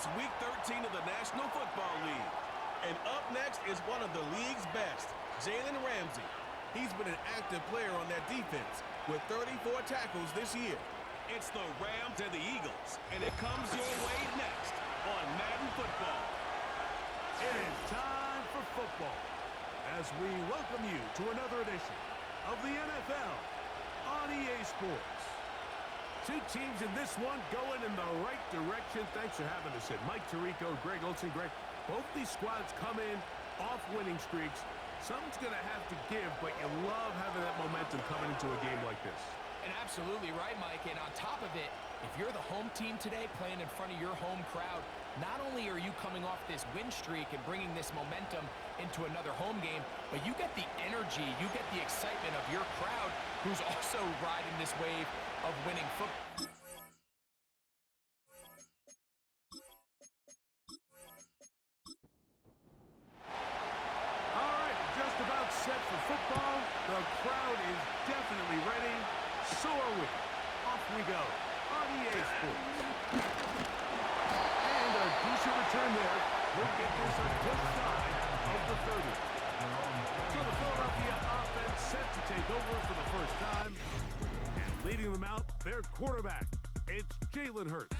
It's Week 13 of the National Football League. And up next is one of the league's best, Jalen Ramsey. He's been an active player on that defense with 34 tackles this year. It's the Rams and the Eagles, and it comes your way next on Madden Football. It is time for football as we welcome you to another edition of the NFL on EA Sports. Two teams in this one going in the right direction. Thanks for having us in. Mike Tirico, Greg Olsen. Greg, both these squads come in off winning streaks. Something's going to have to give, but you love having that momentum coming into a game like this. And absolutely right, Mike. And on top of it, if you're the home team today playing in front of your home crowd, not only are you coming off this win streak and bringing this momentum into another home game, but you get the energy, you get the excitement of your crowd who's also riding this wave of winning football. All right, just about set for football. The crowd is definitely ready. So are we. Off we go on EA Sports. And a decent return there. We'll get this on just side of the 30. So the Philadelphia offense set to take over for the first time. And leading them out, their quarterback. It's Jalen Hurts.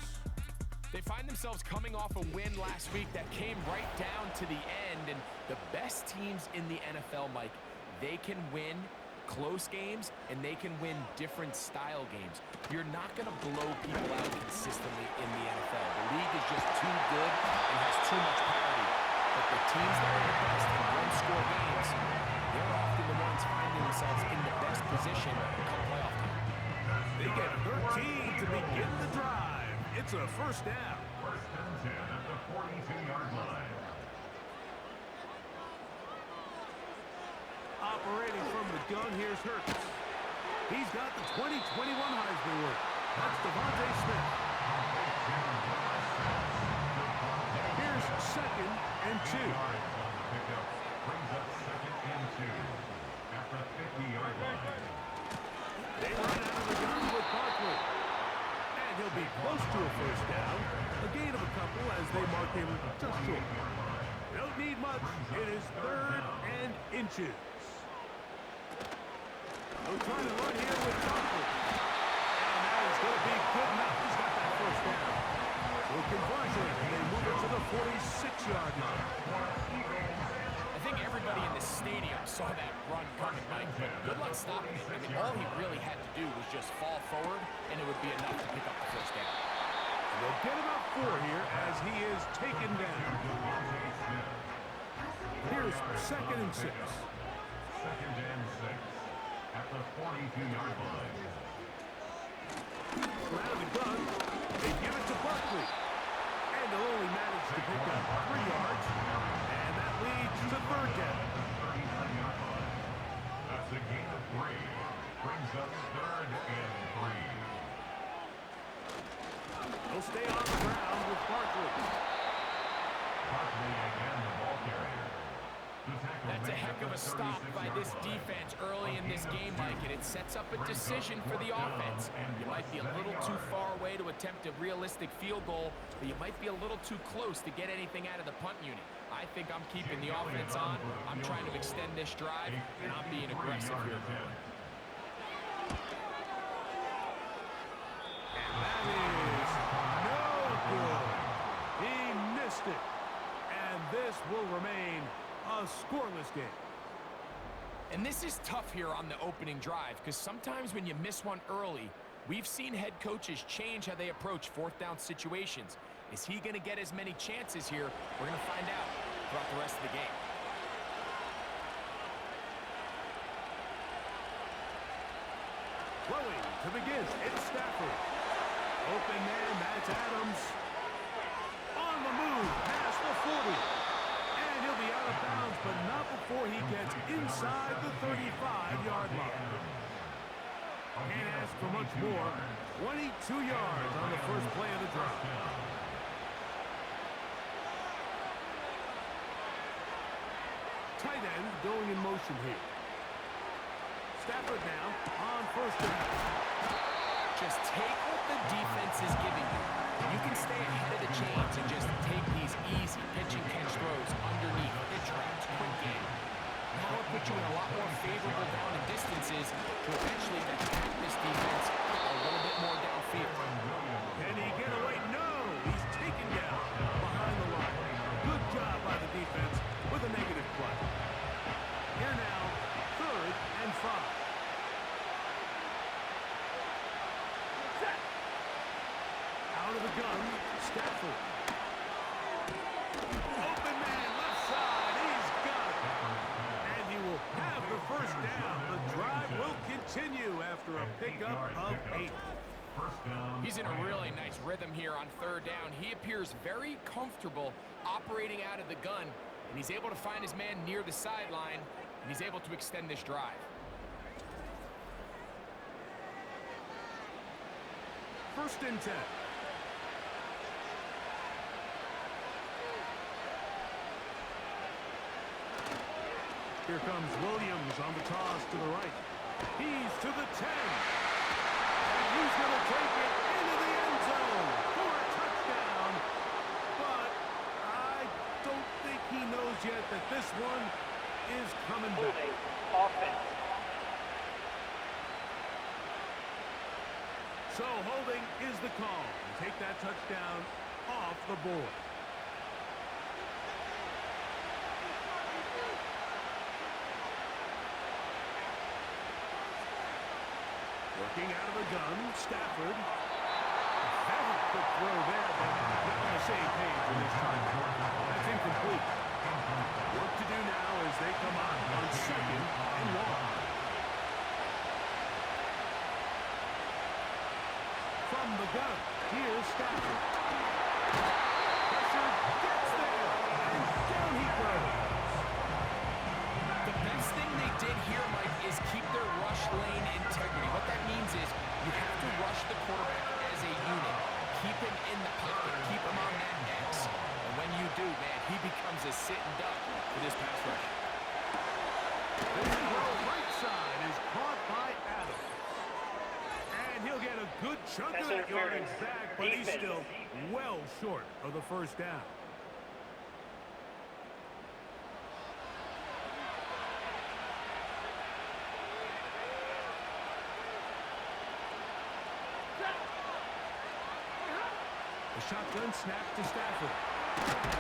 They find themselves coming off a win last week that came right down to the end. And the best teams in the NFL, Mike, they can win close games, and they can win different style games. You're not going to blow people out consistently in the NFL. The league is just too good and has too much parity. But the teams that are the best in one-score games, they're often the ones finding themselves in the best position come playoff time. They get 13 to begin the drive. It's a first down. First and 10 at the 42-yard line. Operating from the gun, here's Hurts. He's got the 2021 Heisman winner. That's Devontae Smith. Here's second and 2. Brings up second and 2 at the 50-yard line. They run out of the gun with Barkley. And he'll be close to a first down. A gain of a couple as they mark him just short. Don't need much. It is third and inches. They'll try to run here with Barkley. And that is going to be good enough. He's got that first down. So conversion, and they move it to the 46-yard line. I think everybody in the stadium saw that run coming, Mike, but good luck stopping it. I mean, all he really had to do was just fall forward, and it would be enough to pick up the first down. And they'll get about 4 here as he is taken down. Here's second and 6. Second and 6 at the 42-yard line. Around the gun, they give it to Barkley. And they'll only manage to pick up 3 yards. And that leads to third down. That's a gain of 3. Brings up third and 3. They'll stay on the ground with Barkley. Barkley again, the ball carrier. That's a heck of a stop by this defense early in this game, Mike, and it sets up a decision for the offense. You might be a little too far away to attempt a realistic field goal, but you might be a little too close to get anything out of the punt unit. I think I'm keeping the offense on. I'm trying to extend this drive, and I'm being aggressive here. And that is no good. He missed it. And this will remain a scoreless game. And this is tough here on the opening drive because sometimes when you miss one early, we've seen head coaches change how they approach fourth down situations. Is he going to get as many chances here? We're going to find out throughout the rest of the game. Throwing to begin, it's Stafford. Open man, that's Adams. On the move, past the 40. And he'll be out of bounds, but not before he gets inside the 35-yard line. Can't ask for much more. 22 yards on the first play of the drive. Tight end going in motion here. Stafford now on first down. Just take what the defense is giving you. You can stay ahead of the chains and just take these easy pitch and catch throws underneath, pitch routes, quick game. Now it'll put you in a lot more favorable down and distances to eventually attack this defense a little bit more downfield. Can he get away? No! He's taken down behind the line. Good job by the defense with a negative play. Here now, 3rd and 5. Out of the gun, Stafford. Open man, left side, he's got it. And he will have the first down. The drive will continue after a pickup of 8. He's in a really nice rhythm here on 3rd down. He appears very comfortable operating out of the gun, and he's able to find his man near the sideline, and he's able to extend this drive. 1st and 10. Here comes Williams on the toss to the right. He's to the 10. And he's going to take it into the end zone for a touchdown. But I don't think he knows yet that this one is coming back. Offense. So holding is the call. Take that touchdown off the board. Working out of the gun, Stafford. Very quick throw there, but not on the same page in this time. That's incomplete. Work to do now as they come on 2nd and 1. From the gun, here's Stafford. Pressure gets there, and down he goes. The best thing they did here, Mike, is keep their rush lane integrity. What that means is you have to rush the quarterback as a unit. Keep him in the pocket. Keep him on that X. And when you do, man, he becomes a sitting duck for this pass rush. This right side is caught by Adams. And he'll get a good chunk of that yardage back, but he's still well short of the first down. The shotgun snap to Stafford.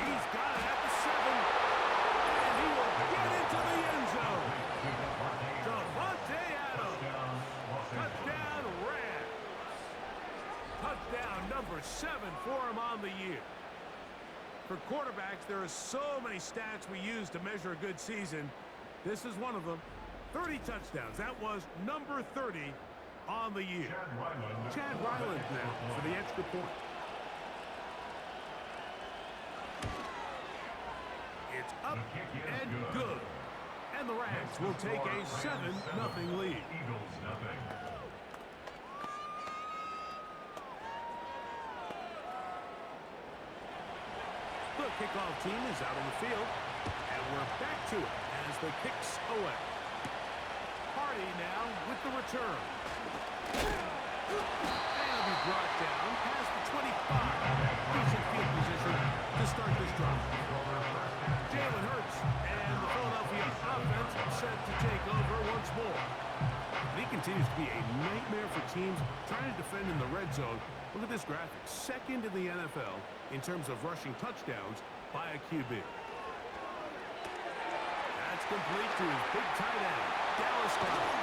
He's got it at the 7. And he will get into the end zone. Devontae Adams. Touchdown Rams. Touchdown number 7 for him on the year. For quarterbacks, there are so many stats we use to measure a good season. This is one of them. 30 touchdowns. That was number 30 on the year. Chad Ryland now for the extra point. It's up and good. And the Rams will take a 7-0 lead. The kickoff team is out on the field. And we're back to it as the kicks away. Hardy now with the return. And he'll be brought down past the 25. Decent field position to start this drive. Jalen Hurts and the Philadelphia offense set to take over once more. And he continues to be a nightmare for teams trying to defend in the red zone. Look at this graphic. 2nd in the NFL in terms of rushing touchdowns by a QB. That's complete to his big tight end, Dallas Goedert.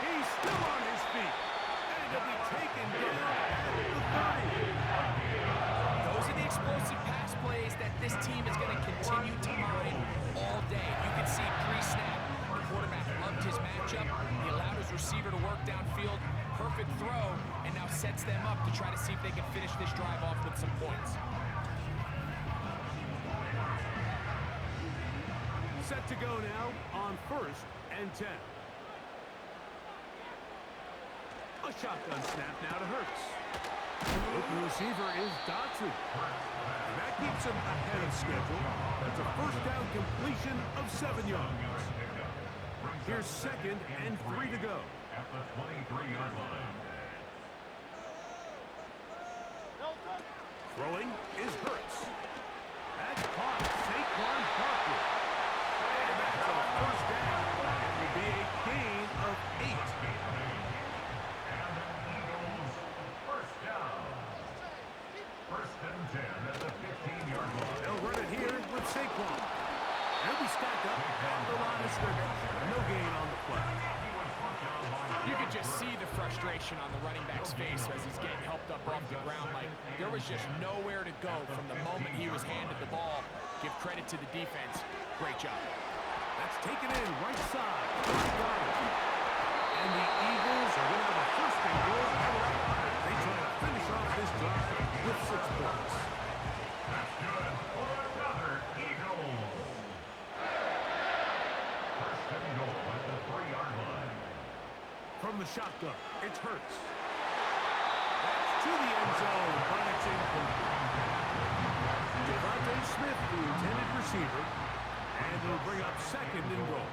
He's still on his feet. And he'll be taken down at the 30. Those are the explosive pass plays that this team is going to continue to mine all day. You can see pre-snap, the quarterback loved his matchup. He allowed his receiver to work downfield. Perfect throw, and now sets them up to try to see if they can finish this drive off with some points. Set to go now on 1st and 10. A shotgun snap now to Hurts. Open receiver is Dotson. And that keeps him ahead of schedule. That's a first down completion of 7 yards. Here's 2nd and 3 to go. At the 23-yard line. Throwing is Hurts. That's caught. Saquon Barkley. And that's a first down. It will be a gain of 8. And the Eagles first down. First and 10 at the 15-yard line. They'll run it here with Saquon. They'll be stacked up at the line of scrimmage. No gain on the play. You could just see the frustration on the running back's face as he's getting helped up off the ground. Like, there was just nowhere to go from the moment he was handed the ball. Give credit to the defense. Great job. That's taken in right side. And the Eagles are going to have a first and goal. They try to finish off this drive with 6 points. That's good for another Eagles. First and goal at the 3-yard line. From the shotgun, it's Hurts. That's to the end zone, but it's incomplete. Devontae Smith, the intended receiver, and it'll bring up second and goal.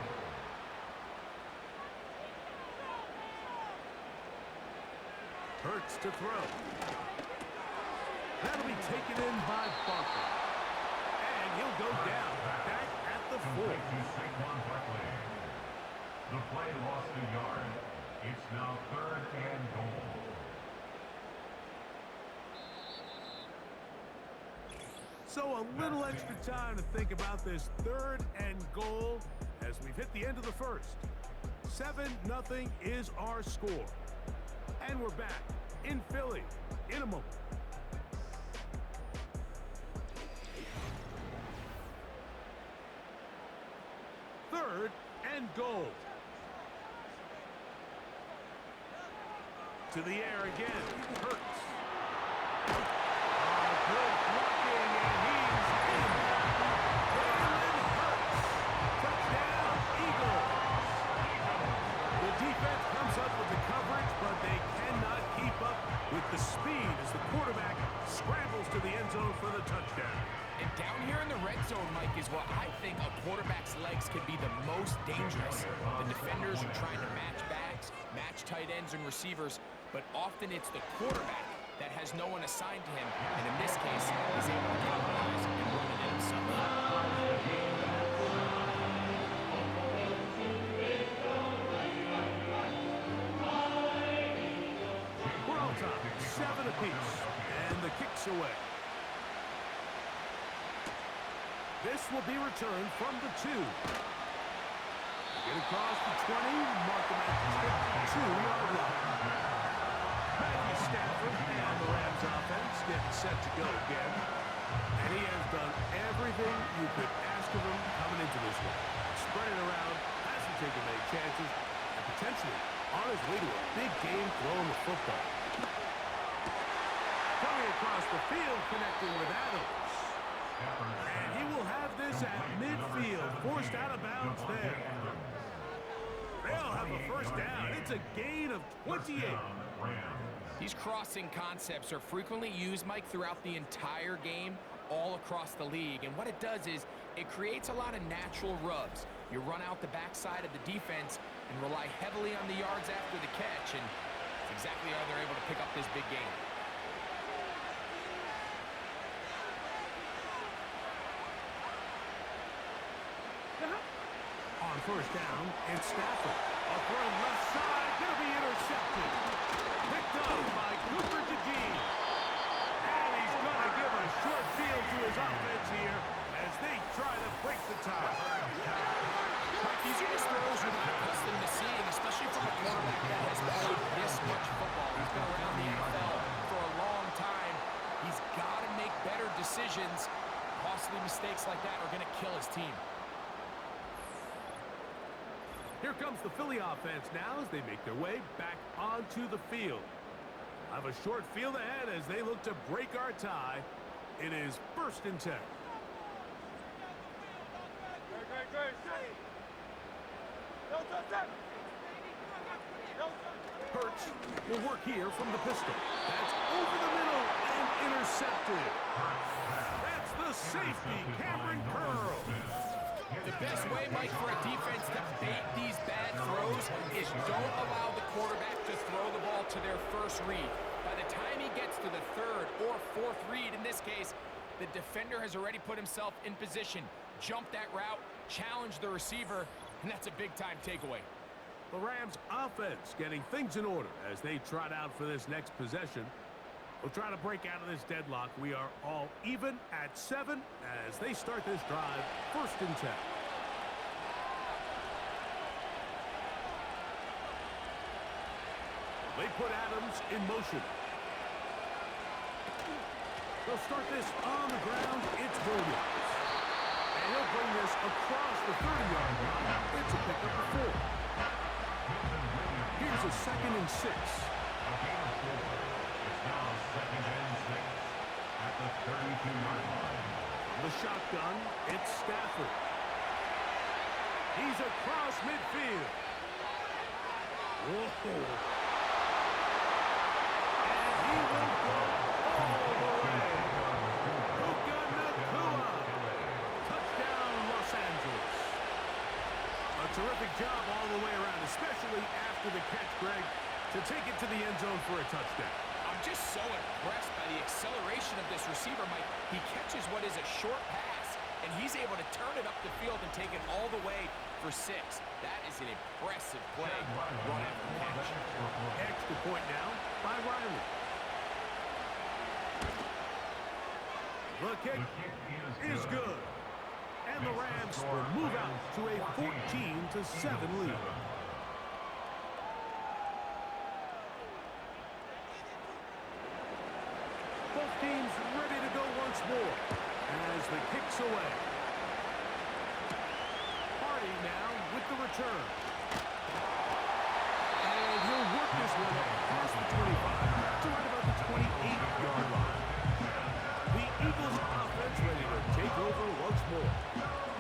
Hurts to throw. That'll be taken in by Barkley. And he'll go down, back at the 4. Saquon Barkley. The play lost a yard. It's now 3rd and goal. So a little extra time to think about this 3rd and goal as we've hit the end of the first. 7-0 is our score. And we're back in Philly in a moment. Third and goal. To the air again. Hurts. Good blocking, and he's in. Jalen Hurts. Touchdown, Eagles. The defense comes up with the coverage, but they cannot keep up with the speed as the quarterback scrambles to the end zone for the touchdown. And down here in the red zone, Mike, is where I think a quarterback's legs can be the most dangerous. The defenders are trying to match backs, match tight ends and receivers, but often it's the quarterback that has no one assigned to him, and in this case, he's able to capitalize and run it in himself. We're on top, 7 apiece, and the kick's away. This will be returned from the 2. Get across the 20, mark them at the 52-yard line. Matthew Stafford and the Rams offense getting set to go again. And he has done everything you could ask of him coming into this one. Spread it around, hasn't taken many chances, and potentially on his way to a big game throwing the football. Coming across the field, connecting with Adams. And he will have this at midfield, forced out of bounds there. They'll have a first down. It's a gain of 28. These crossing concepts are frequently used, Mike, throughout the entire game, all across the league. And what it does is it creates a lot of natural rubs. You run out the backside of the defense and rely heavily on the yards after the catch, and it's exactly how they're able to pick up this big game. On first down, it's Stafford. A throw left side, going to be intercepted. Picked up by Cooper DeJean. And he's going to give a short field to his offense here as they try to break the tie. Mike, these are just throws you're not accustomed to seeing, especially from a quarterback that has played this much football. He's been around the NFL for a long time. He's got to make better decisions. Costly mistakes like that are going to kill his team. Here comes the Philly offense now as they make their way back onto the field. I have a short field ahead as they look to break our tie. It is 1st and 10. Hurts will work here from the pistol. That's over the middle and intercepted. That's the safety, Cameron Curl. The best way, Mike, for a defense to bait these bad throws is don't allow the quarterback to throw the ball to their first read. By the time he gets after the third or fourth read. In this case, the defender has already put himself in position, jumped that route, challenged the receiver, and that's a big-time takeaway. The Rams offense getting things in order as they trot out for this next possession. We'll try to break out of this deadlock. We are all even at 7 as they start this drive, 1st and 10. They put Adams in motion. They'll start this on the ground. It's Williams. And he'll bring this across the 30-yard line. It's a pickup of 4. Here's a 2nd and 6. A gain of 4. It's now 2nd and 6 at the 32-yard line. The shotgun, it's Stafford. He's across midfield. Whoa. And he will go all the way. Puka Nacua. Touchdown, Los Angeles. A terrific job all the way around, especially after the catch, Greg, to take it to the end zone for a touchdown. I'm just so impressed by the acceleration of this receiver, Mike. He catches what is a short pass, and he's able to turn it up the field and take it all the way for 6. That is an impressive play, run after catch. Extra point now by Riley. The kick is good. And the Rams will move out to a 14-7 lead. Both teams ready to go once more as the kick's away. Hardy now with the return. And he'll work this one past the 25 to right about the 28-yard line. The Eagles offense ready to take over once more.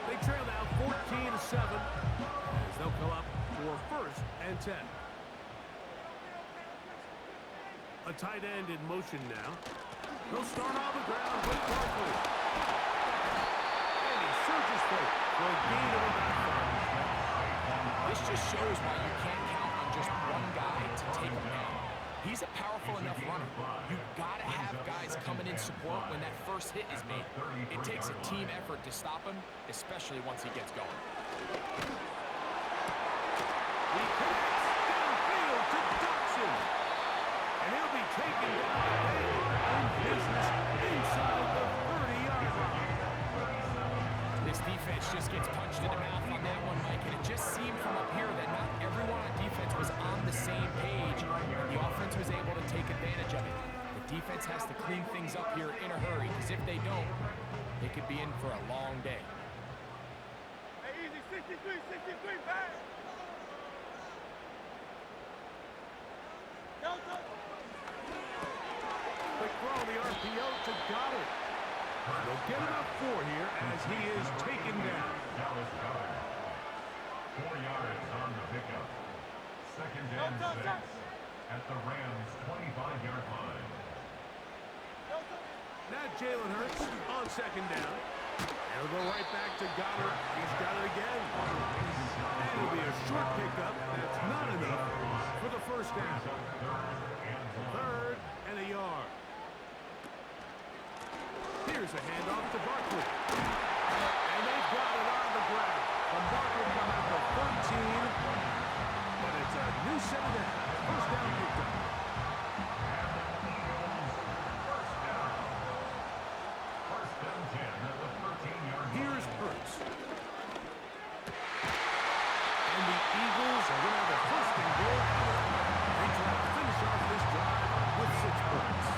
They trail now 14-7 as they'll come up for 1st and 10. A tight end in motion now. He'll start on the ground with Barkley. And he surges forward for a gain of about 5. This just shows why you can't count on just one guy to take him down. He's a powerful enough runner. You've got to have guys coming in support when that first hit is made. It takes a team effort to stop him, especially once he gets going. He connects downfield to Dotson. And he'll be taken down. In business inside the 30-yard line. This defense just gets punched in the mouth on that one, Mike, and it just seemed from up here that not everyone on defense was on the same page, and the offense was able to take advantage of it. The defense has to clean things up here in a hurry, because if they don't, they could be in for a long day. Hey, easy, 63, back. Delta. Quick throw the RPO to Goddard. They'll get enough 4 here as he is taken down. Dallas Goddard. 4 yards on the pickup. 2nd and 6 at the Rams' 25-yard line. Now Jalen Hurts on 2nd down. He'll go right back to Goddard. He's got it again. And it'll be a short pickup. That's not enough for the 1st down. 3rd and a yard. Here's a handoff to Barkley. And they've got it on the ground. The Barkley come out to 13. But it's a new set of downs. 1st down picked up. Here's Hurts. And the Eagles are going to have a 1st and goal. They try to finish off this drive with 6 points.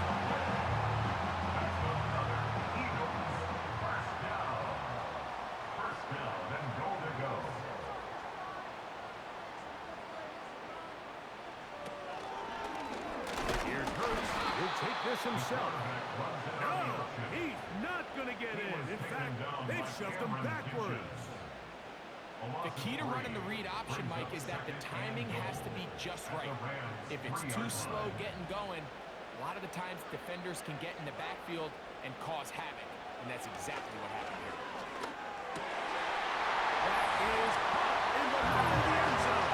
Take this himself. No, he's not going to get in. In fact, they've shoved him backwards. The key to running the read option, Mike, is that the timing has to be just right. If it's too slow getting going, a lot of the times defenders can get in the backfield and cause havoc, and that's exactly what happened here. That is caught in the middle of the end zone.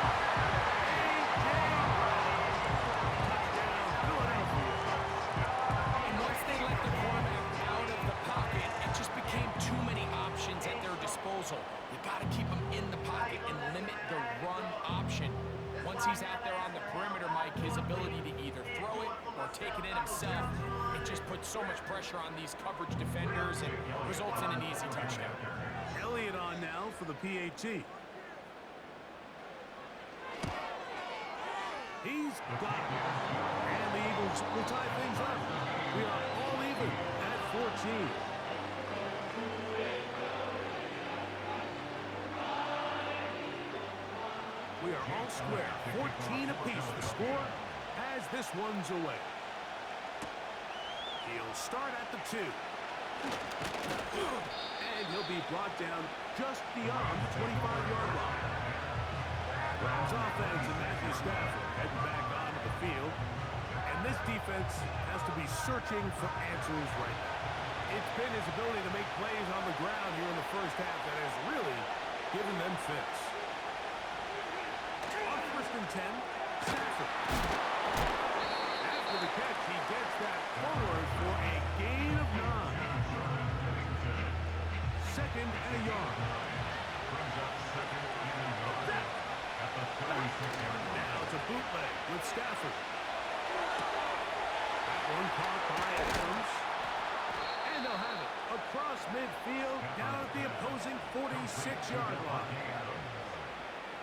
A.J. Brown. Touchdown, Philadelphia. take it in himself. It just puts so much pressure on these coverage defenders and results in an easy touchdown. Elliott on now for the PAT. He's got it. And the Eagles will tie things up. We are all even at 14. We are all square, 14 apiece. The score as this one's away. He'll start at the 2. And he'll be brought down just beyond the 25-yard line. Rams offense and Matthew Stafford heading back onto the field. And this defense has to be searching for answers right now. It's been his ability to make plays on the ground here in the first half that has really given them fits. On 1st and 10, Stafford. After the catch, he gets that forward for a gain of 9. 2nd and a yard. Now it's a bootleg with Stafford. That one caught by Adams. And they'll have it across midfield down at the opposing 46-yard line.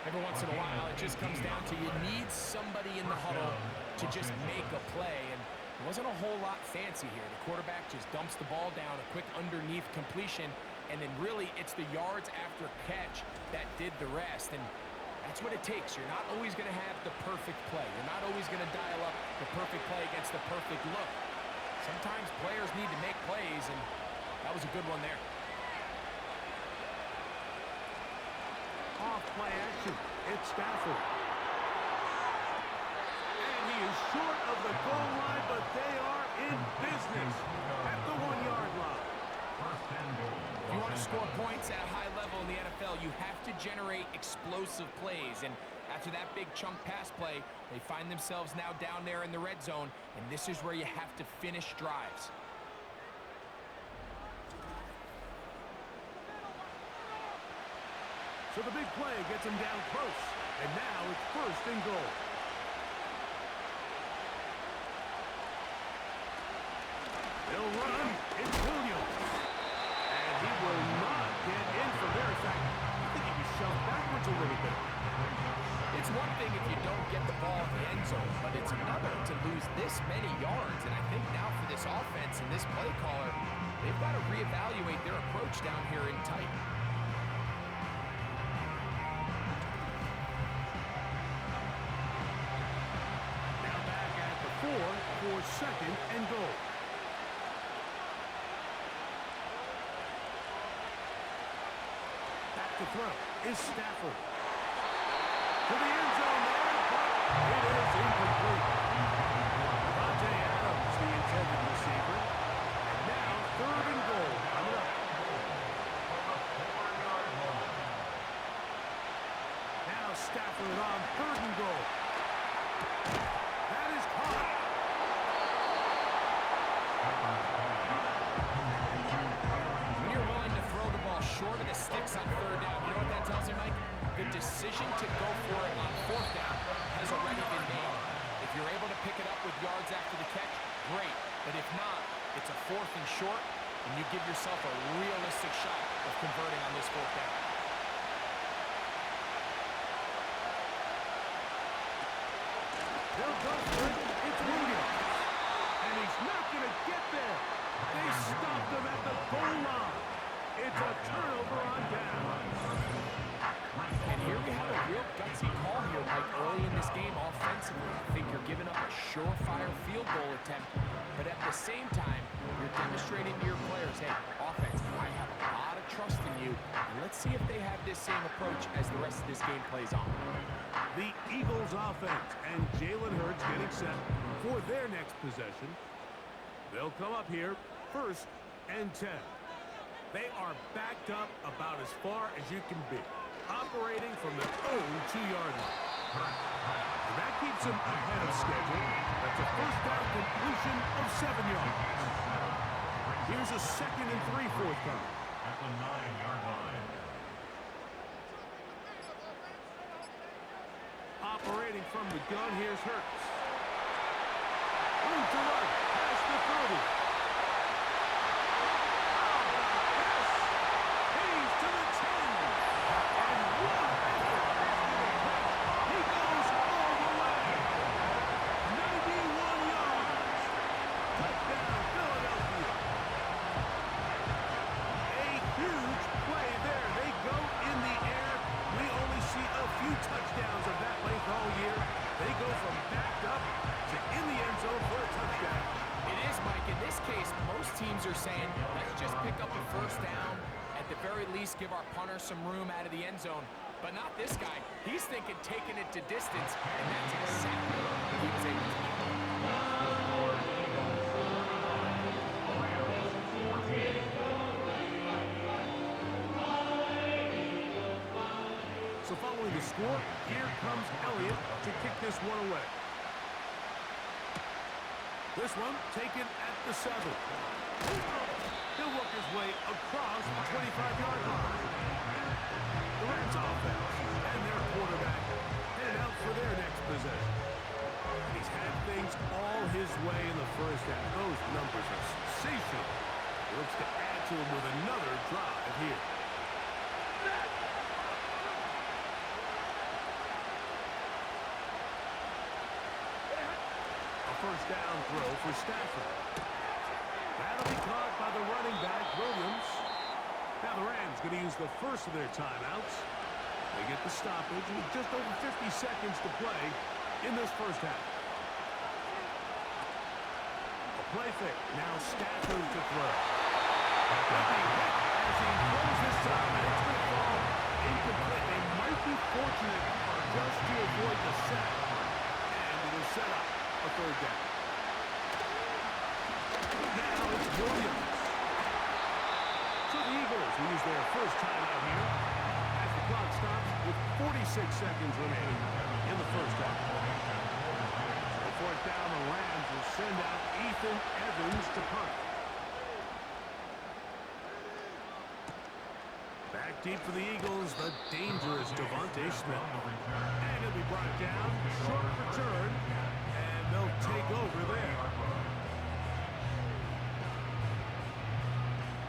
Every once in a while, it just comes down to you need somebody in the huddle to just make a play. And it wasn't a whole lot fancy here. The quarterback just dumps the ball down, a quick underneath completion, and then really it's the yards after catch that did the rest. And that's what it takes. You're not always going to have the perfect play. You're not always going to dial up the perfect play against the perfect look. Sometimes players need to make plays, and that was a good one there. Off play action. It's Stafford. And he is short of the goal line, but they are in business at the 1-yard line. If you want to score points at a high level in the NFL, you have to generate explosive plays. And after that big chunk pass play, they find themselves now down there in the red zone, and this is where you have to finish drives. So the big play gets him down close. And now it's 1st and goal. They'll run. It's Williams. And he will not get in from there. In fact, I think he was shoved backwards a little bit. It's one thing if you don't get the ball in the end zone, but it's another to lose this many yards. And I think now for this offense and this play caller, they've got to reevaluate their approach down here in tight. Now back at the 4 for 2nd and goal. Back to throw is Stafford. To the end zone there, but it is incomplete. Devontae Adams, the intended receiver. And now 3rd and goal coming up. Now Stafford on 3rd and goal. That is caught. When you're willing to throw the ball short of the sticks on 3rd down, you know what that tells you, Mike? The decision to go for it on 4th down has already been made. If you're able to pick it up with yards after the catch, great. But if not, it's a 4th and short, and you give yourself a realistic shot of converting on this 4th down. They'll go for it. It's Williams. And he's not going to get there. They stopped him at the goal line. It's a turnover on down. And here we have a real gutsy call here, Mike, early in this game offensively. I think you're giving up a surefire field goal attempt, but at the same time, you're demonstrating to your players, hey, offense, I have a lot of trust in you, and let's see if they have this same approach as the rest of this game plays on. The Eagles offense and Jalen Hurts getting set for their next possession. They'll come up here 1st and 10. They are backed up about as far as you can be, operating from their own 2-yard line. And that keeps them ahead of schedule. That's a 1st down completion of 7 yards. Here's a 2nd and 3 forthcoming. At the 9-yard line. Operating from the gun, here's Hurts. Room to run. teams are saying, let's just pick up a first down. At the very least, give our punter some room out of the end zone. But not this guy. He's thinking taking it to distance, and that's exactly what he was able to do. So following the score, here comes Elliott to kick this one away. This one taken at the 7. He'll work his way across the 25-yard line. The Rams offense and their quarterback headed out for their next possession. He's had things all his way in the first half. Those numbers are sensational. He looks to add to them with another drive here. First down throw for Stafford. That'll be caught by the running back, Williams. Now the Rams going to use the first of their timeouts. They get the stoppage with just over 50 seconds to play in this first half. A play fake. Now Stafford to throw. Could be hit as he throws this time, and it's going to fall incomplete. They might be fortunate just to avoid the sack. And it'll set up a third down. Now it's Williams. So the Eagles will use their first timeout here as the clock stops with 46 seconds remaining in the first half. So fourth down, the Rams will send out Ethan Evans to punt. Back deep for the Eagles, the dangerous Devontae Smith. And he'll be brought down, short return. They'll take over there.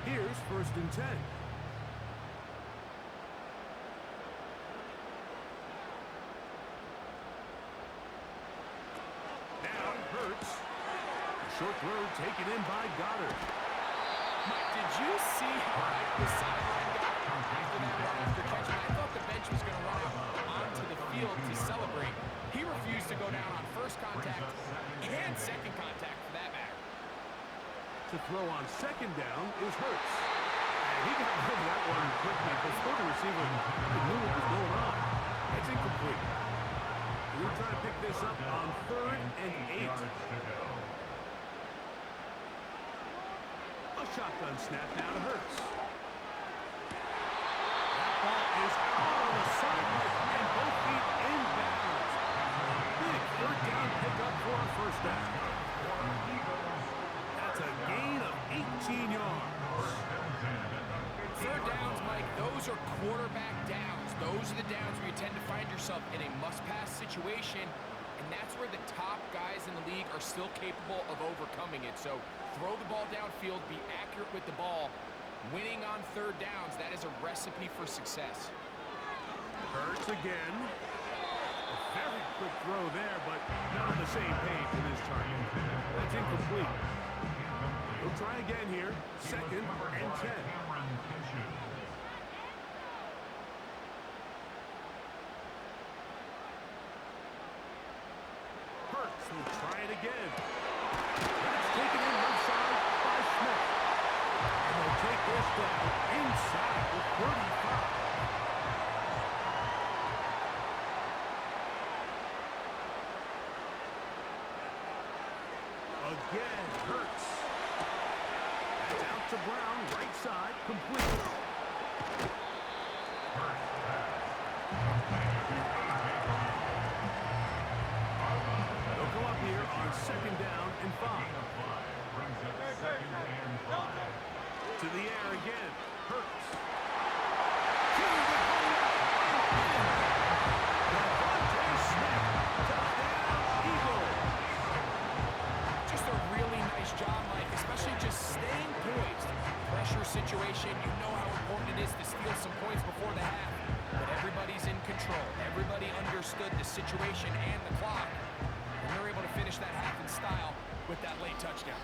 Here's first and 10. Now Hurts. A short throw taken in by Goddard. Mike, did you see how hyped the sideline got after that run after catch? I thought the bench was going to run out onto the field to celebrate. He refused to go down on first contact and second contact, for that matter. To throw on second down is Hurts. And he got rid of that one quickly before the receiver knew what was going on. It's incomplete. We'll try to pick this up on 3rd and 8. A shotgun snap now to Hurts. That ball is out on the sideline and both feet inbounds. Big third down pickup for a first down. That's a gain of 18 yards. Third downs, Mike, those are quarterback downs. Those are the downs where you tend to find yourself in a must-pass situation, and that's where the top guys in the league are still capable of overcoming it. So throw the ball downfield, be accurate with the ball. Winning on third downs, that is a recipe for success. Hurts again. A very quick throw there, but not on the same page with his target. That's incomplete. We'll try again here. 2nd and 10. Hurts will try it again. It's taken in left side by Smith. And they'll take this down inside the 35. Again, Hurts. That's out to Brown, right side, complete. They'll go up here on 2nd down and 5. To the air again, Hurts. Devontae Smith, touchdown, Eagles. Just a really nice job, Mike, especially just staying poised. Pressure situation, you know how important it is to steal some points before the half. But everybody's in control. Everybody understood the situation and the clock. And they're able to finish that half in style with that late touchdown.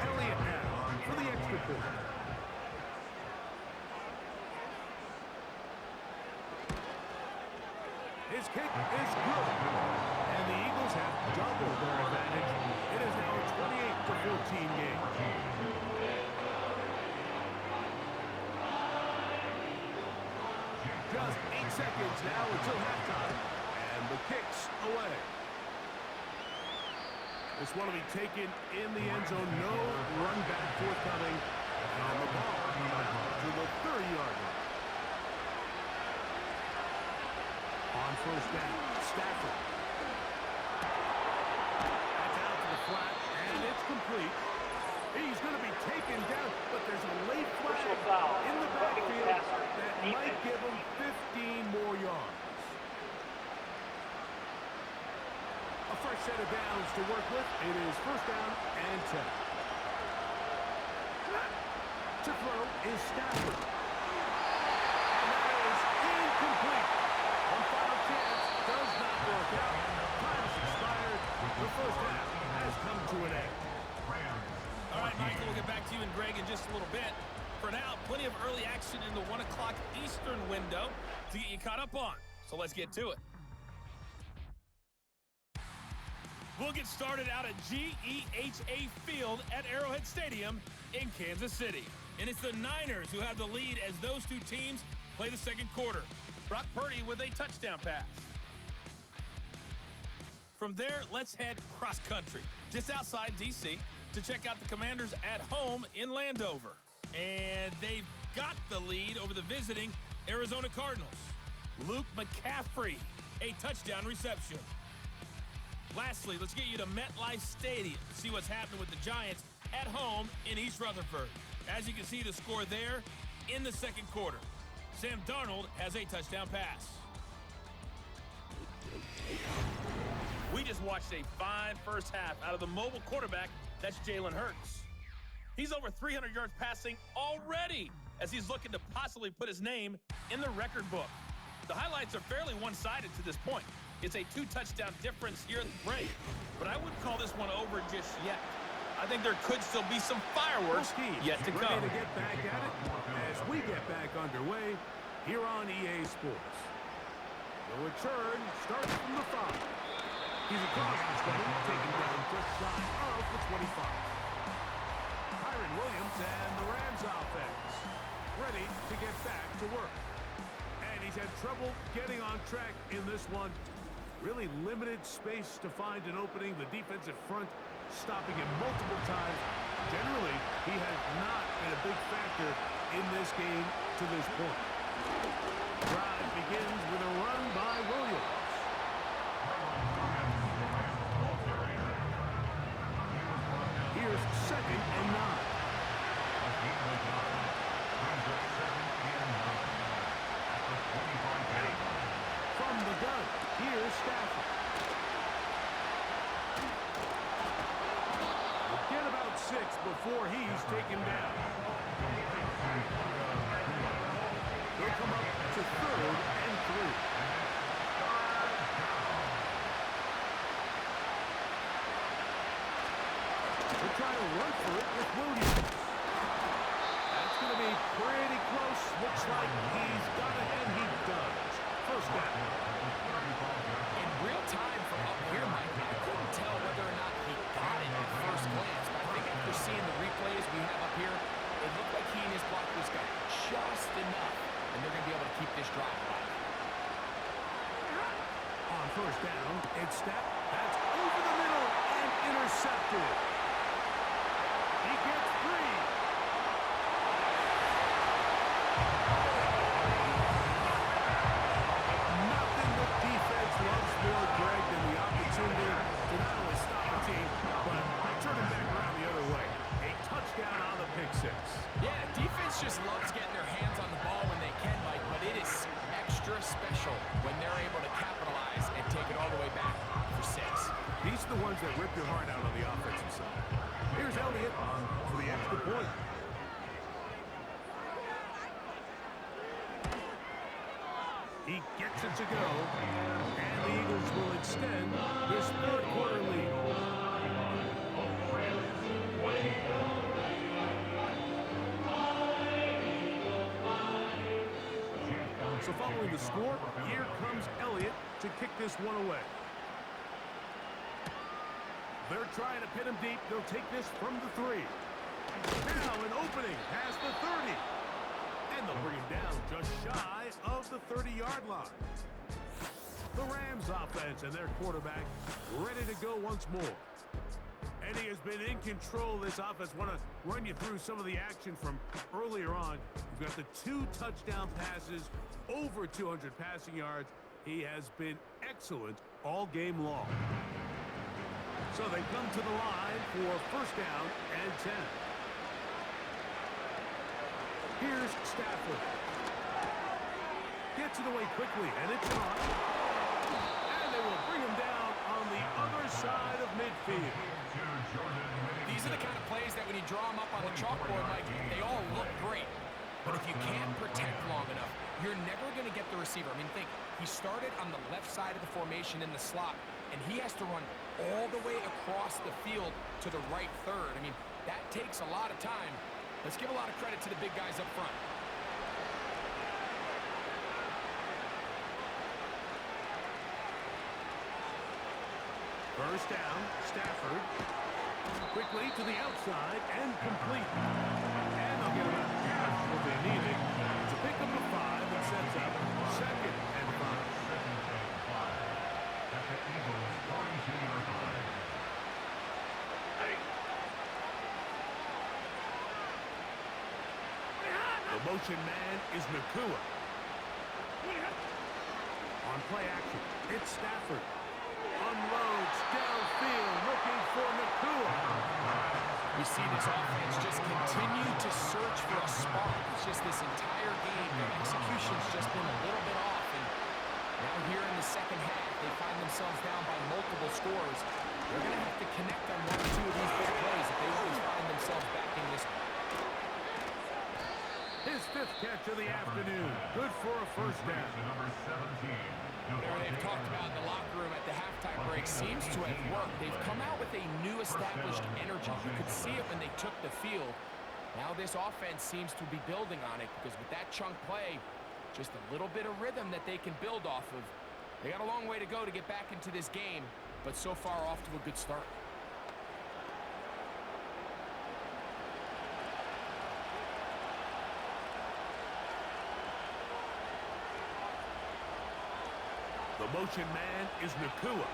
Elliott now for the extra point. His kick is good. And the Eagles have doubled their advantage. It is now 28-14. special team game. Just 8 seconds now until halftime. And the kick's away. This one will be taken in the end zone. No run back forthcoming. And the ball to the 30-yard line. On first down, Stafford. That's out to the flat, and it's complete. He's going to be taken down, but there's a late flag in the backfield that might give him 15 more yards. A fresh set of downs to work with. It is first down and 10. To throw is Stafford. And that is incomplete. One final chance does not work out. Time has expired. The first half has come to an end. All right, Michael, we'll get back to you and Greg in just a little bit. For now, plenty of early action in the 1 o'clock Eastern window to get you caught up on. So let's get to it. We'll get started out at GEHA Field at Arrowhead Stadium in Kansas City. And it's the Niners who have the lead as those two teams play the second quarter. Brock Purdy with a touchdown pass. From there, let's head cross-country, just outside D.C., to check out the Commanders at home in Landover. And they've got the lead over the visiting Arizona Cardinals. Luke McCaffrey, a touchdown reception. Lastly, let's get you to MetLife Stadium to see what's happening with the Giants at home in East Rutherford. As you can see, the score there in the second quarter. Sam Darnold has a touchdown pass. We just watched a fine first half out of the mobile quarterback. That's Jalen Hurts. He's over 300 yards passing already as he's looking to possibly put his name in the record book. The highlights are fairly one-sided to this point. It's a 2-touchdown difference here at the break, but I wouldn't call this one over just yet. I think there could still be some fireworks yet to come. Ready to get back at it as we get back underway here on EA Sports. The return starts from the 5. He's across the 20, taken down just shy of the 25. Kyron Williams and the Rams offense ready to get back to work. And he's had trouble getting on track in this one. Really limited space to find an opening. The defensive front stopping him multiple times. Generally, he has not been a big factor in this game to this point. Drive begins with a run by Williams. Here's 2nd and 9. From the gun, here's Stafford. We'll get about 6 before he's taken down. They'll come up to 3rd and 3. They're trying to run for it with Williams. That's going to be pretty close. Looks like he's got it, and he does. First down. In real time from up here, Mike, I couldn't tell whether or not he got it at first glance, but I think after seeing the replays we have up here, it looked like he and his blockers got just enough, and they're going to be able to keep this drive alive. On first down, it's Stafford. That's over the middle and intercepted. He gets 3. Nothing the defense loves more, Greg, than the opportunity to not only stop a team, but turn it back around the other way. A touchdown on the pick 6. Yeah, defense just loves getting their hands on the ball when they can, Mike, but it is extra special when they're able to capitalize and take it all the way back for 6. These are the ones that rip your heart out on the offensive side. Here's Elliott for the extra point. He gets it to go, and the Eagles will extend this 3rd quarter lead. So following the score, here comes Elliott to kick this one away. They're trying to pin him deep. They'll take this from the 3. Now an opening past the 30. And they'll bring him down just shy of the 30-yard line. The Rams offense and their quarterback ready to go once more. And he has been in control of this offense. Want to run you through some of the action from earlier on. You've got the 2 touchdown passes, over 200 passing yards. He has been excellent all game long. So they come to the line for first down and 10. Here's Stafford. Gets it away quickly, and it's on. And they will bring him down on the other side of midfield. These are the kind of plays that when you draw them up on the chalkboard, Mike, they all look great. But if you can't protect long enough, you're never going to get the receiver. I mean, think, he started on the left side of the formation in the slot, and he has to run all the way across the field to the right third. I mean, that takes a lot of time. Let's give a lot of credit to the big guys up front. First down, Stafford. Quickly to the outside and complete. And they'll get about half what they needed to pick up a 5 and sets up second and 5. At the Eagles' 42-yard line. The motion man is Nakua. On play action, it's Stafford. Unloads downfield, looking for Nakua. We see this offense just continue to search for a spark. It's just this entire game, their execution's just been a little bit off. And now here in the second half, they find themselves down by multiple scores. They're going to have to connect on 1 or 2 of these big plays if they always find themselves back in this. His 5th catch of the afternoon. Good for a first down. Number 17. Whatever they've talked about in the locker room at the halftime break seems to have worked. They've come out with a new established energy. You could see it when they took the field. Now this offense seems to be building on it because with that chunk play, just a little bit of rhythm that they can build off of. They got a long way to go to get back into this game, but so far off to a good start. The motion man is Nakua.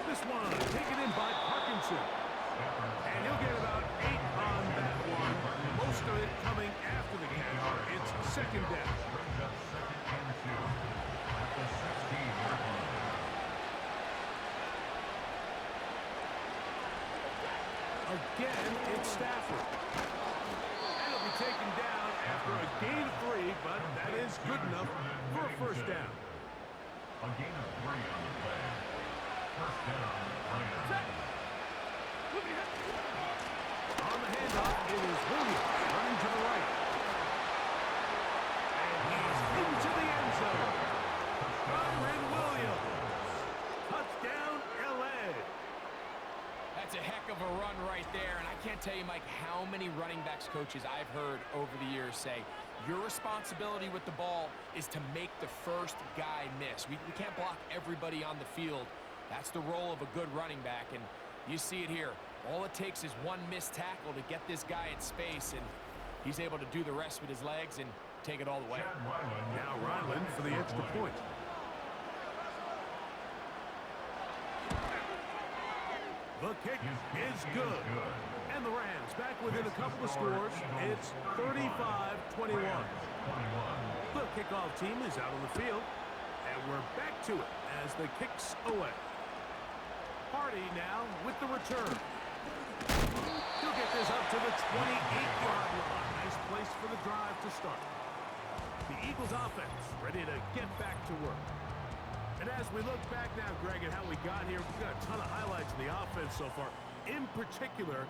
This one taken in by Parkinson. And he'll get about 8 on that one. Most of it coming after the catch. It's second down. Brings up second and 2 at the 16-yard line. Again, it's Stafford. And he'll be taken down after a gain of 3, but that is good enough for a first down. A gain of 3 on the play. First down, Rams. On the handoff, it is Williams running to the right. And he's into the end zone. Byron Williams. Touchdown, L.A. That's a heck of a run right there, and I can't tell you, Mike, how many running backs coaches I've heard over the years say, your responsibility with the ball is to make the first guy miss. We can't block everybody on the field. That's the role of a good running back, and you see it here. All it takes is one missed tackle to get this guy in space, and he's able to do the rest with his legs and take it all the way. Now Ryland for the extra point. The kick is good. And the Rams back within a couple of scores. It's 35-21. The kickoff team is out on the field. And we're back to it as the kick's away. Hardy now with the return. He'll get this up to the 28-yard line. Nice place for the drive to start. The Eagles offense ready to get back to work. And as we look back now, Greg, at how we got here, we've got a ton of highlights in the offense so far. In particular,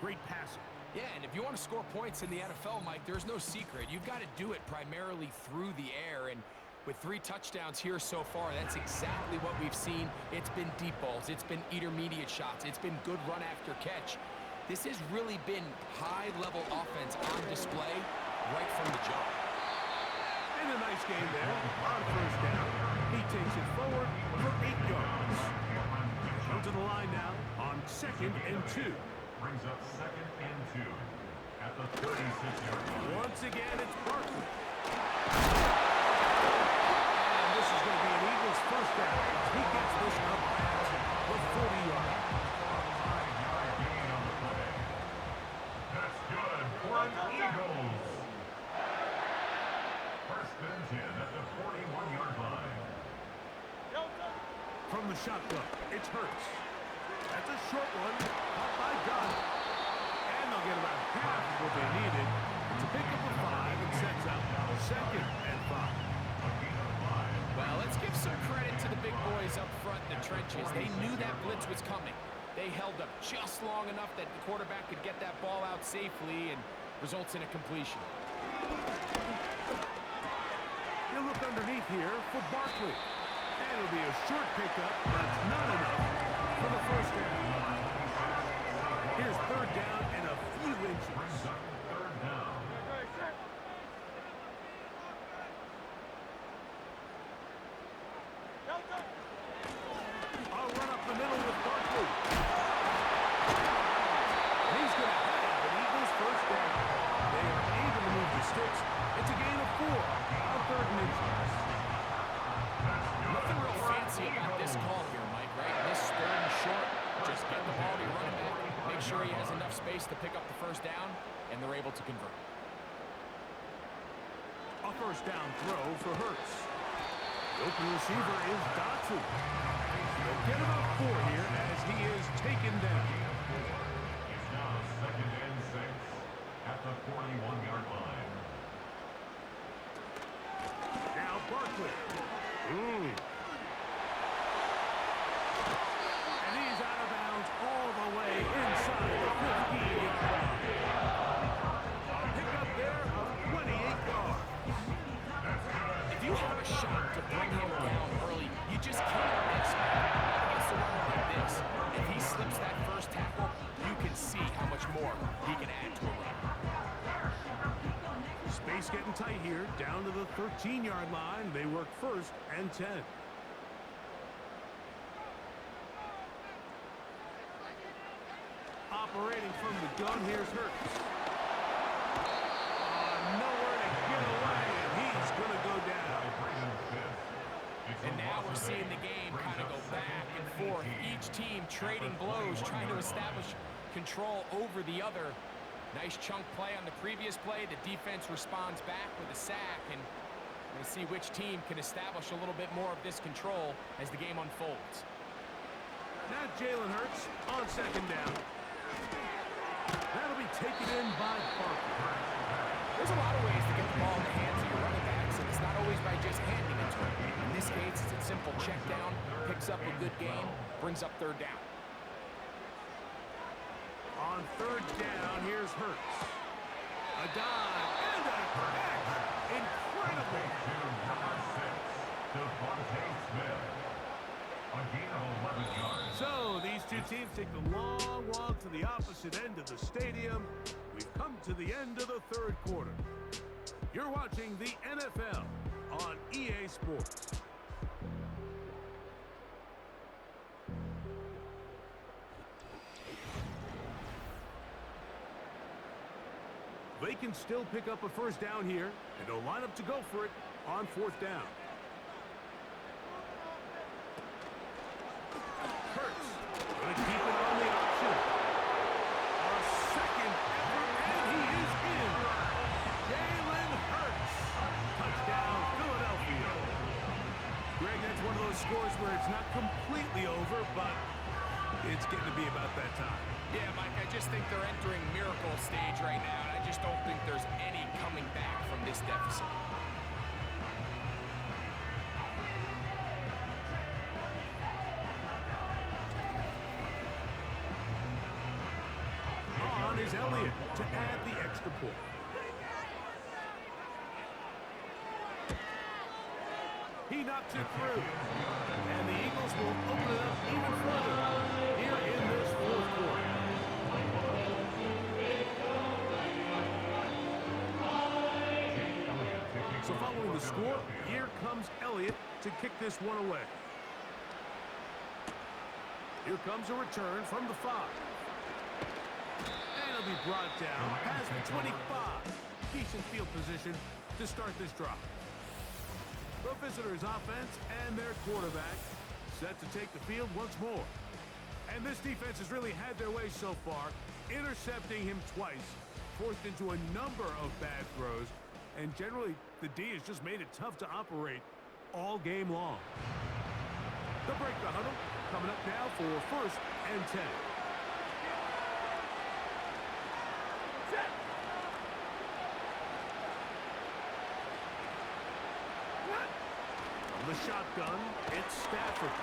great passing. Yeah, and if you want to score points in the NFL, Mike, there's no secret. You've got to do it primarily through the air, and with 3 touchdowns here so far, that's exactly what we've seen. It's been deep balls. It's been intermediate shots. It's been good run after catch. This has really been high-level offense on display right from the jump. And a nice game there on first down. He takes it forward for 8 yards. No down to the line now on 2nd and 2. Brings up 2nd and 2 at the 36-yard line. Once again, it's Barkley. And this is going to be an Eagles first down. He gets this up at the 40-yard line. A 5-yard gain on the play. That's good for an Eagles. First and 10 at the 41-yard line. From the shotgun, it's Hurts. That's a short one, caught by Gunn. And they'll get about half of what they needed to pick up a 5 and sets up 2nd and 5. Well, let's give some credit to the big boys up front in the trenches. They knew that blitz was coming. They held up just long enough that the quarterback could get that ball out safely and results in a completion. You look underneath here for Barkley. And it'll be a short pickup, but it's not enough for the first down. Here's 3rd down and a few inches. Brings up 3rd down. I'll run up the middle with Barkley. He's going to have an Eagles first down. They are able to move the sticks. It's a gain of 4 on 3rd and inches. Nothing real fancy about this call here, Mike, right? This 3rd and short, just get the ball to your running back, make sure he has enough space to pick up the first down, and they're able to convert. A first down throw for Hurts. The open receiver is Dotson. They'll get about 4 here as he is taken down. It's now 2nd and 6 at the 41-yard line. Now Barkley. And he's out of bounds all the way inside the 15-yard line. A pickup there of 28 yards. If you have a shot to bring him down early, you just can't miss, man. Against a runner like this, if he slips that first tackle, you can see how much more he can add to a run. Space getting tight here, down to the 13-yard line. They work 1st and 10. Operating from the gun, here's Hurts. Nowhere to get away, and he's going to go down. And now we're seeing the game kind of go back and forth. Each team trading blows, trying to establish control over the other. Nice chunk play on the previous play. The defense responds back with a sack, and we're going to see which team can establish a little bit more of this control as the game unfolds. Now Jalen Hurts on 2nd down. That'll be taken in by Barkley. There's a lot of ways to get the ball in the hands of your running backs, and it's not always by just handing it to them. In this case, it's a simple check down, picks up a good gain, brings up 3rd down. On 3rd down, here's Hurts. A dive and a catch. Incredible. A gain of 11 yards. So these two teams take the long walk to the opposite end of the stadium. We've come to the end of the 3rd quarter. You're watching the NFL on EA Sports. They can still pick up a first down here, and they'll line up to go for it on 4th down. Hurts going to keep it on the option. A 2nd effort, and he is in. Jalen Hurts. Touchdown, Philadelphia. Greg, that's one of those scores where it's not completely over, but it's getting to be about that time. Yeah, Mike, I just think they're entering miracle stage right now, and I just don't think there's any coming back from this deficit. On is Elliott to add the extra point. He knocks it through, and the Eagles will open it up even further here in this 4th quarter. So following the score, here comes Elliott to kick this one away. Here comes a return from the 5. And it'll be brought down past the 25. Decent field position to start this drive. The visitors' offense and their quarterback set to take the field once more. And this defense has really had their way so far, intercepting him twice, forced into a number of bad throws, and generally the D has just made it tough to operate all game long. They'll break the huddle, coming up now for 1st and 10. Set. What? From the shotgun, it's Stafford.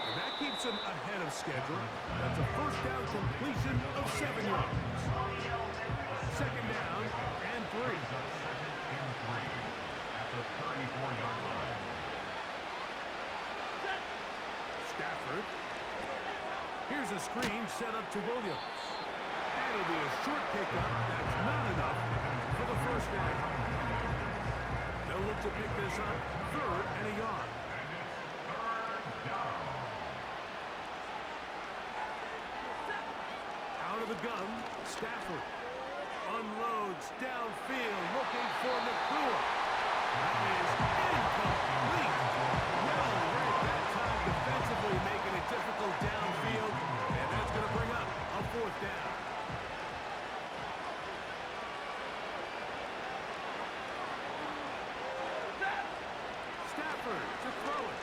And that keeps him ahead of schedule. That's a first down completion of 7 yards. 2nd down and 3. At the 34-yard line. Stafford. Here's a screen set up to Williams. And it'll be a short pickup. That's not enough for the first down. They'll look to pick this up 3rd and a yard. Out of the gun, Stafford unloads downfield, looking for McCool. That is incomplete. Well read that time defensively, making it difficult downfield, and that's going to bring up a 4th down. Stafford to throw it.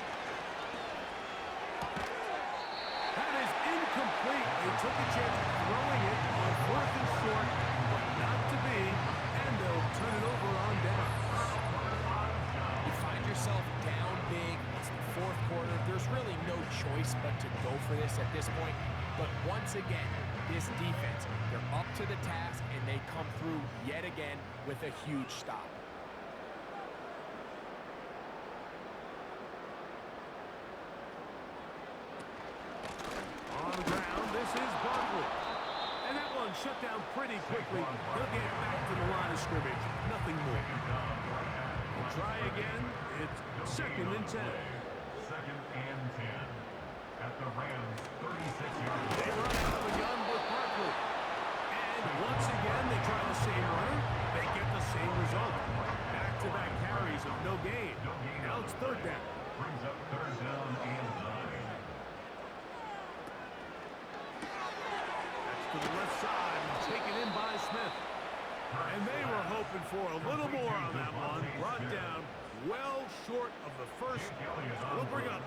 That is incomplete. They took a chance throwing it on 4th and short, but not to be, and they'll turn it over on downs. You find yourself down big. It's the 4th quarter. There's really no choice but to go for this at this point. But once again, this defense, they're up to the task, and they come through yet again with a huge stop. On the ground, this is Barkley. And that one shut down pretty quickly. He'll get back to the line of scrimmage. Nothing more. We'll try again. It's 2nd and 10. 2nd and 10. At the Rams' 36-yard line. They run out of the gun with Barkley. And once again, they try the same runner. They get the same result. Back-to-back carries of no gain. Now it's 3rd down. Brings up 3rd down and 9. To the left side, taken in by Smith. And they were hoping for a little more on that one. Brought down well short of the first. So we'll bring up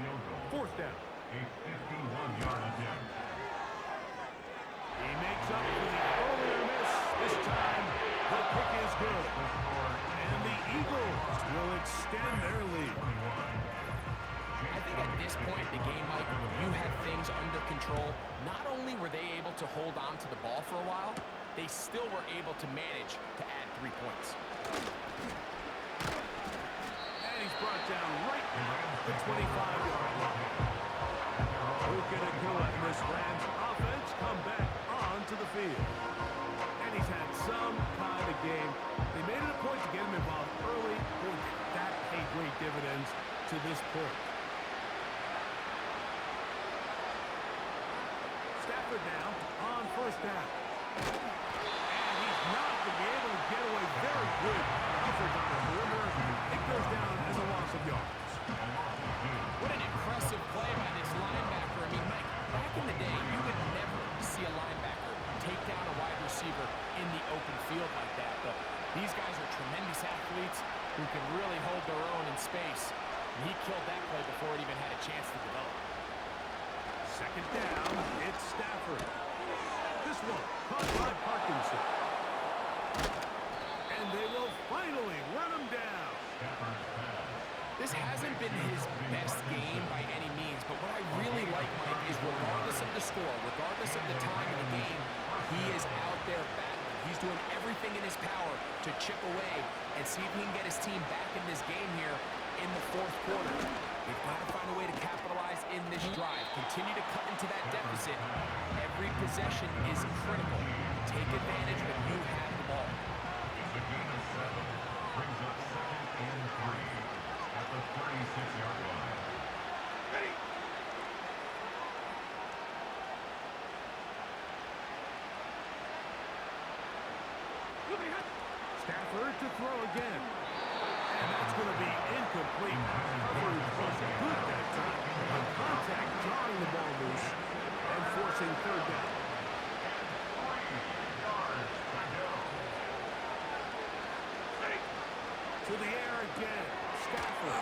4th down. A 51-yard attempt. He makes up for the earlier miss. This time, the pick is good. And the Eagles will extend their lead. I think at this point in the game, Mike, when you had things under control, not only were they able to hold on to the ball for a while, they still were able to manage to add 3 points. And he's brought down right at the 25-yard line. Luka and this Rams offense come back onto the field. And he's had some kind of game. They made it a point to get him involved early. Boy, that paid great dividends to this point. Stafford now on 1st down. And he's not going to be able to get away. Very good coverage on the perimeter. It goes down as a loss of yards. What an impressive play by this linebacker. I mean, Mike, back in the day, you would never see a linebacker take down a wide receiver in the open field like that. But these guys are tremendous athletes who can really hold their own in space. And he killed that play before it even had a chance to develop. 2nd down, it's Stafford. This one caught by Parkinson. And they will finally run him down. This hasn't been his best game by any means, but what I really like, Mike, is regardless of the score, regardless of the time of the game, he is out there battling. He's doing everything in his power to chip away and see if he can get his team back in this game here in the 4th quarter. They've got to find a way to capitalize in this drive. Continue to cut into that deficit. Every possession is critical. Take advantage when you have the ball. The gain of 7 brings up 2nd and 3 at the 36-yard line. Ready. throw again. And that's going to be incomplete. Coverage wasn't good that time. The contact drawing the ball loose and forcing third down. To the air again. Stafford.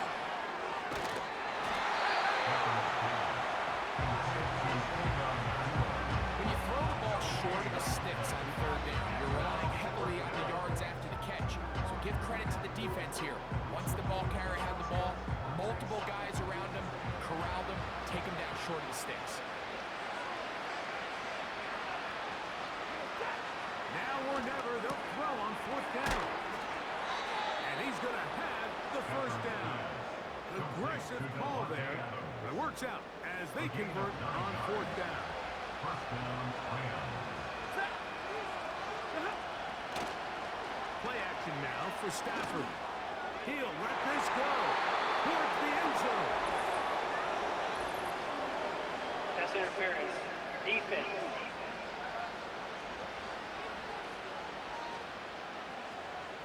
When you throw the ball short of the sticks on third down, you're relying heavily on the yards after the catch. So give credit to the defense here. Once the ball carrier had the ball, multiple guys around him, corralled him, take him down short of the sticks. Now or never, they'll throw on fourth down. And he's going to have the first down. Aggressive call there. But it works out as they convert on fourth down. First down, Rams. Play action now for Stafford. He'll let this go towards the end zone. Pass interference. Defense.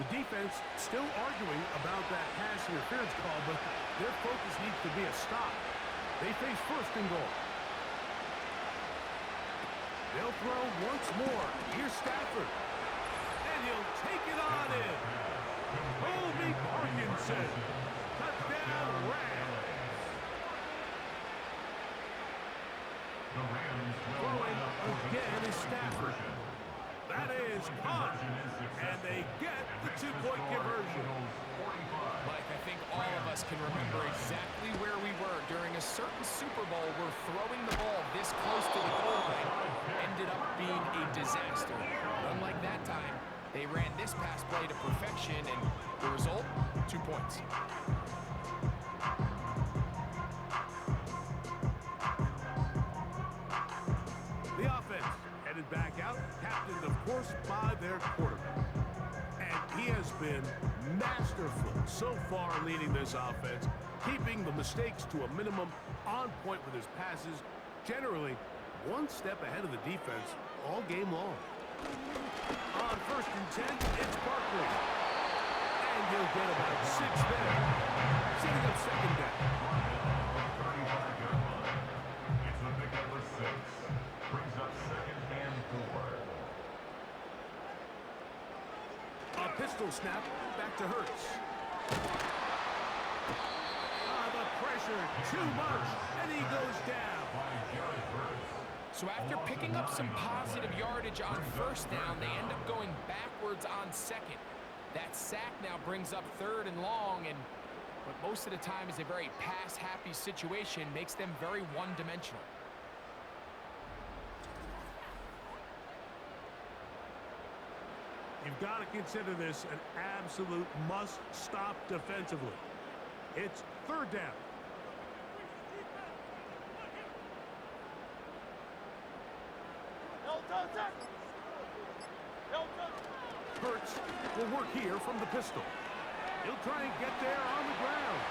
The defense still arguing about that pass interference call, but their focus needs to be a stop. They face first and goal. They'll throw once more. Here's Stafford. And he'll take it on in. Colby Parkinson. Touchdown, Rams. The Rams will Throwing line up for the again is Stafford. conversion. That is caught. And they get the two-point conversion. Mike, I think all of us can remember exactly where we were during a certain Super Bowl where throwing the ball this close to the goal line ended up being a disaster. But unlike that time, they ran this pass play to perfection, and the result, 2 points. The offense headed back out, captained, of course, by their quarterback. And he has been masterful so far leading this offense, keeping the mistakes to a minimum, on point with his passes, generally one step ahead of the defense all game long. On 1st and 10, it's Barkley. And he'll get about 6 there, setting up second down. It's the pickup with 6. Brings up second and 4. A pistol snap, back to Hurts. The pressure, too much, and he goes down. So after picking up some positive yardage on first down, they end up going backwards on second. That sack now brings up third and long, and what most of the time is a very pass-happy situation makes them very one-dimensional. You've got to consider this an absolute must-stop defensively. It's third down. Hurts will work here from the pistol. He'll try and get there on the ground.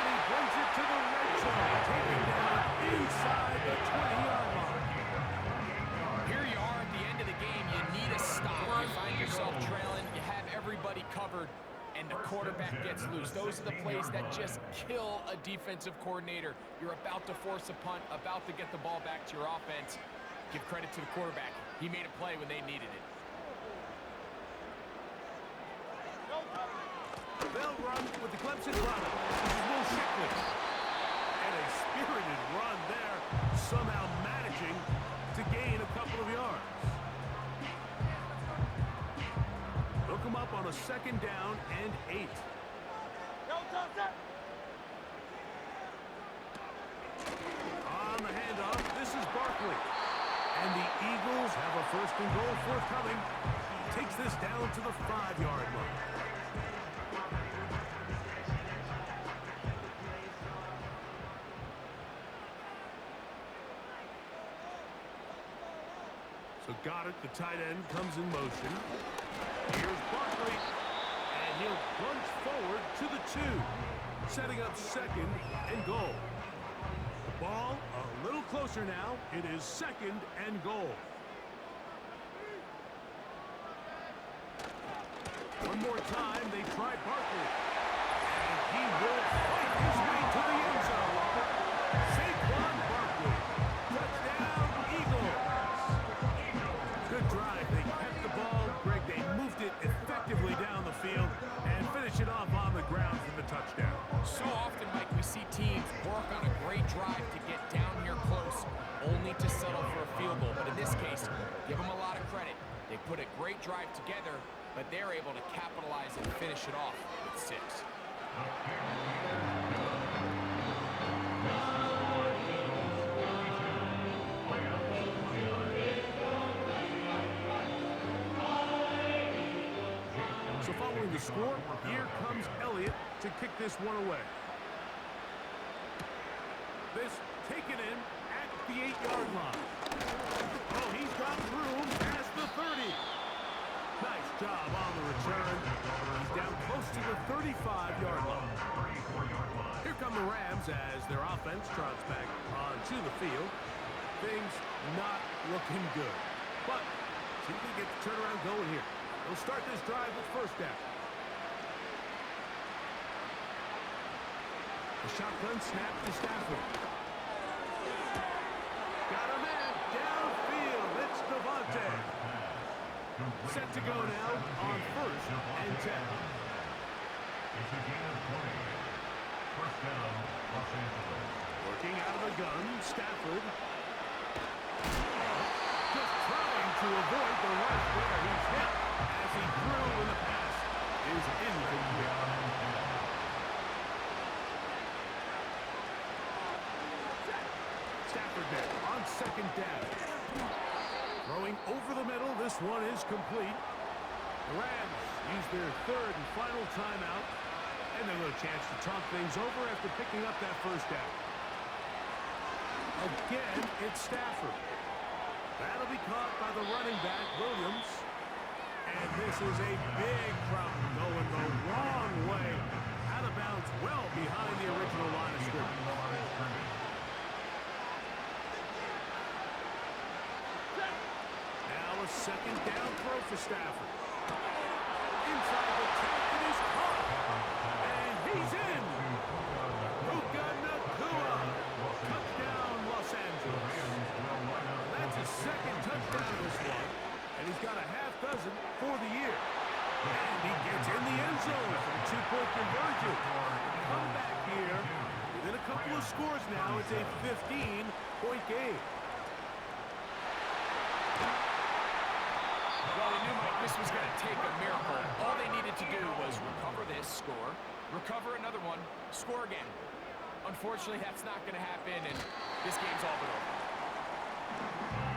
He brings it to the red zone, taken down inside the 20-yard line. Here you are at the end of the game. You need a stop. You find yourself trailing. You have everybody covered, and the quarterback gets loose. Those are the plays that just kill a defensive coordinator. You're about to force a punt, about to get the ball back to your offense. Give credit to the quarterback. He made a play when they needed it. They'll run with the Clemson runner. This is Will Shipley. And a spirited run there, somehow managing to gain a couple of yards. They'll come up on a second down and 8. On the handoff, this is Barkley. And the Eagles have a first and goal forthcoming. Takes this down to the 5-yard line. So Goddard, the tight end, comes in motion. Here's Barkley. And he'll plunge forward to the 2. Setting up second and goal. The ball a little closer now. It is second and goal. One more time, they try Barkley. And he will fight his way to the end zone. Saquon Barkley. Touchdown, Eagles. Good drive. They kept the ball. Greg, they moved it effectively down the field and finish it off on the ground for the touchdown. So often, Mike, we see teams work on a great drive to get down here close, only to settle for a field goal. But in this case, give them a lot of credit. They put a great drive together, but they're able to capitalize and finish it off with 6. So following the score, here comes Elliott to kick this one away. This taken in at the 8-yard line. Oh, he's got room past the 30. Nice job on the return. He's down close to the 35-yard line. Here come the Rams as their offense trots back onto the field. Things not looking good. But see if they get the turnaround going here. They'll start this drive with first down. The shotgun snap to Stafford. Got a man downfield. It's Devontae. Set to go now on 1st and 10. It's a gain of 20. First down, Los Angeles. Working out of the gun, Stafford. Just trying to avoid the rush where he's hit as he threw in the pass is incomplete. Stafford there on 2nd down. Throwing over the middle, this one is complete. The Rams use their 3rd and final timeout, and they'll get a chance to talk things over after picking up that first down. Again, it's Stafford. That'll be caught by the running back, Williams. And this is a big problem going the wrong way. Out of bounds well behind the original line of scrimmage. Now a 2nd down throw for Stafford. Inside the 10, it is caught. And he's in. Puka Nacua. Touchdown, Los Angeles. That's his 2nd touchdown of this one. And he's got a half dozen for the year. And he gets in the end zone for the 2-point conversion. Come back here. Within a couple of scores now, it's a 15-point game. Well, we knew, Mike, this was going to take a miracle. All they needed to do was recover this, score, recover another one, score again. Unfortunately, that's not going to happen, and this game's all but over.